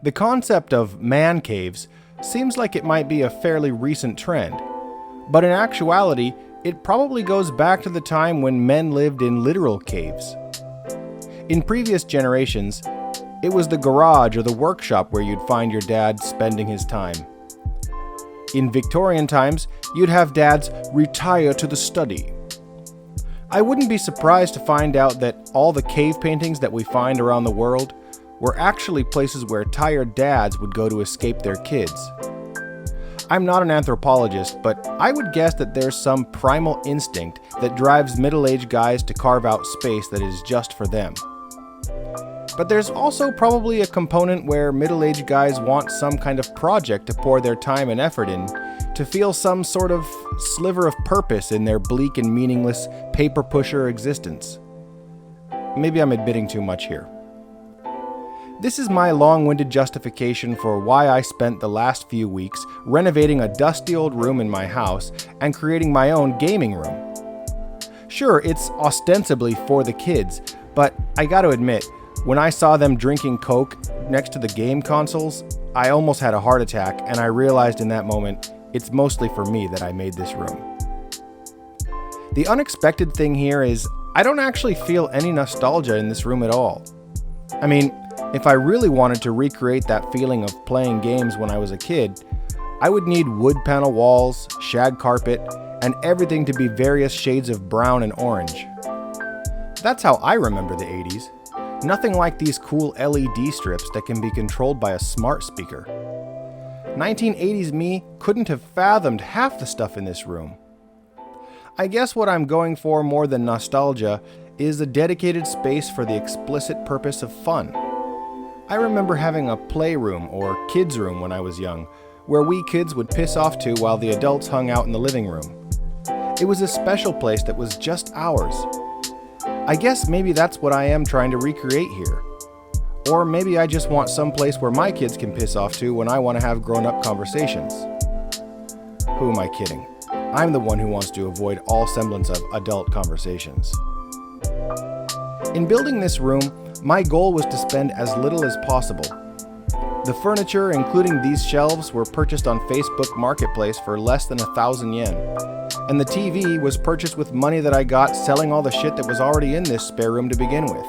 The concept of man caves seems like it might be a fairly recent trend, but in actuality, it probably goes back to the time when men lived in literal caves. In previous generations, it was the garage or the workshop where you'd find your dad spending his time. In Victorian times, you'd have dads retire to the study. I wouldn't be surprised to find out that all the cave paintings that we find around the world were actually places where tired dads would go to escape their kids. I'm not an anthropologist, but I would guess that there's some primal instinct that drives middle-aged guys to carve out space that is just for them. But there's also probably a component where middle-aged guys want some kind of project to pour their time and effort in, to feel some sort of sliver of purpose in their bleak and meaningless paper-pusher existence. Maybe I'm admitting too much here. This is my long-winded justification for why I spent the last few weeks renovating a dusty old room in my house and creating my own gaming room. Sure, it's ostensibly for the kids, but I gotta admit, when I saw them drinking Coke next to the game consoles, I almost had a heart attack, and I realized in that moment, it's mostly for me that I made this room. The unexpected thing here is, I don't actually feel any nostalgia in this room at all. I mean, if I really wanted to recreate that feeling of playing games when I was a kid, I would need wood panel walls, shag carpet, and everything to be various shades of brown and orange. That's how I remember the 80s. Nothing like these cool LED strips that can be controlled by a smart speaker. 1980s me couldn't have fathomed half the stuff in this room. I guess what I'm going for more than nostalgia is a dedicated space for the explicit purpose of fun. I remember having a playroom or kids' room when I was young, where we kids would piss off to while the adults hung out in the living room. It was a special place that was just ours. I guess maybe that's what I am trying to recreate here. Or maybe I just want some place where my kids can piss off to when I want to have grown-up conversations. Who am I kidding? I'm the one who wants to avoid all semblance of adult conversations. In building this room, my goal was to spend as little as possible. The furniture, including these shelves, were purchased on Facebook Marketplace for less than 1,000 yen. And the TV was purchased with money that I got selling all the shit that was already in this spare room to begin with.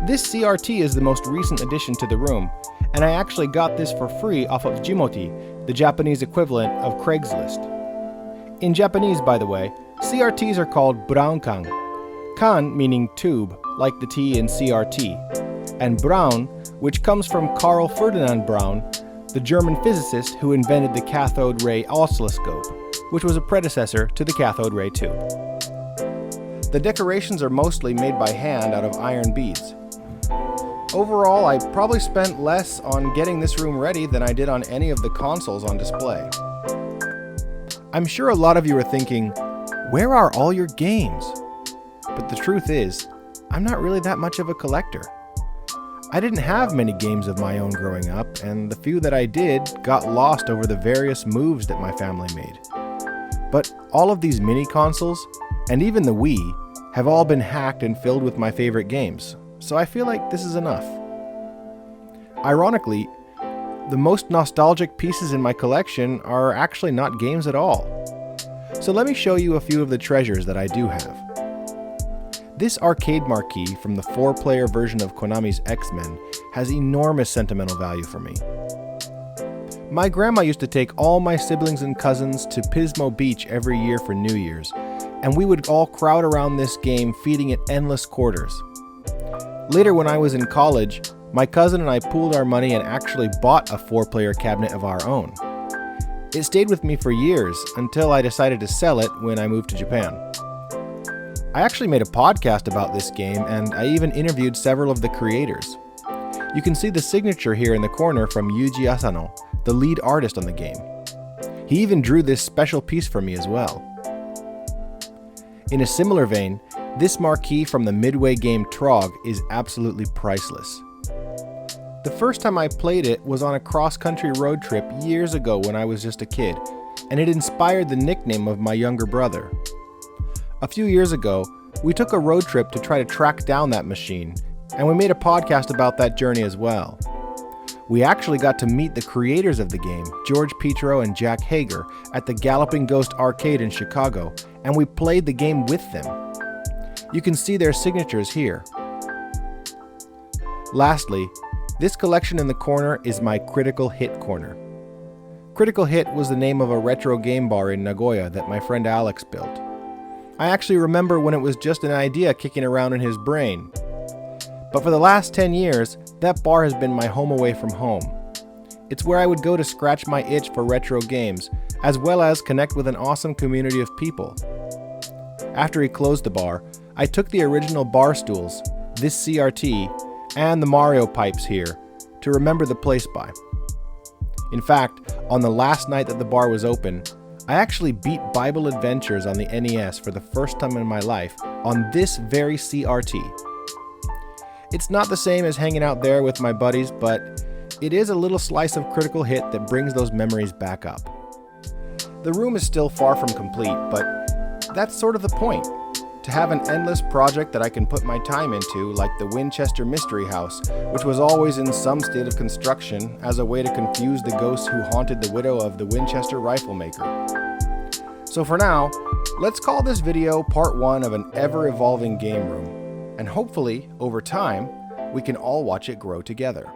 This CRT is the most recent addition to the room, and I actually got this for free off of Jimoti, the Japanese equivalent of Craigslist. In Japanese, by the way, CRTs are called Braun-kan. Kan meaning tube, like the T in CRT, and Braun, which comes from Carl Ferdinand Braun, the German physicist who invented the cathode ray oscilloscope, which was a predecessor to the cathode ray tube. The decorations are mostly made by hand out of iron beads. Overall, I probably spent less on getting this room ready than I did on any of the consoles on display. I'm sure a lot of you are thinking, where are all your games? But the truth is, I'm not really that much of a collector. I didn't have many games of my own growing up, and the few that I did got lost over the various moves that my family made. But all of these mini consoles, and even the Wii, have all been hacked and filled with my favorite games, so I feel like this is enough. Ironically, the most nostalgic pieces in my collection are actually not games at all. So let me show you a few of the treasures that I do have. This arcade marquee from the 4-player version of Konami's X-Men has enormous sentimental value for me. My grandma used to take all my siblings and cousins to Pismo Beach every year for New Year's, and we would all crowd around this game feeding it endless quarters. Later when I was in college, my cousin and I pooled our money and actually bought a 4-player cabinet of our own. It stayed with me for years until I decided to sell it when I moved to Japan. I actually made a podcast about this game, and I even interviewed several of the creators. You can see the signature here in the corner from Yuji Asano, the lead artist on the game. He even drew this special piece for me as well. In a similar vein, this marquee from the Midway game Trog is absolutely priceless. The first time I played it was on a cross-country road trip years ago when I was just a kid, and it inspired the nickname of my younger brother. A few years ago, we took a road trip to try to track down that machine, and we made a podcast about that journey as well. We actually got to meet the creators of the game, George Petro and Jack Hager, at the Galloping Ghost Arcade in Chicago, and we played the game with them. You can see their signatures here. Lastly, this collection in the corner is my Critical Hit corner. Critical Hit was the name of a retro game bar in Nagoya that my friend Alex built. I actually remember when it was just an idea kicking around in his brain. But for the last 10 years, that bar has been my home away from home. It's where I would go to scratch my itch for retro games, as well as connect with an awesome community of people. After he closed the bar, I took the original bar stools, this CRT, and the Mario pipes here to remember the place by. In fact, on the last night that the bar was open, I actually beat Bible Adventures on the NES for the first time in my life on this very CRT. It's not the same as hanging out there with my buddies, but it is a little slice of Critical Hit that brings those memories back up. The room is still far from complete, but that's sort of the point. To have an endless project that I can put my time into, like the Winchester Mystery House, which was always in some state of construction as a way to confuse the ghosts who haunted the widow of the Winchester rifle maker. So for now, let's call this video part 1 of an ever-evolving game room, and hopefully, over time, we can all watch it grow together.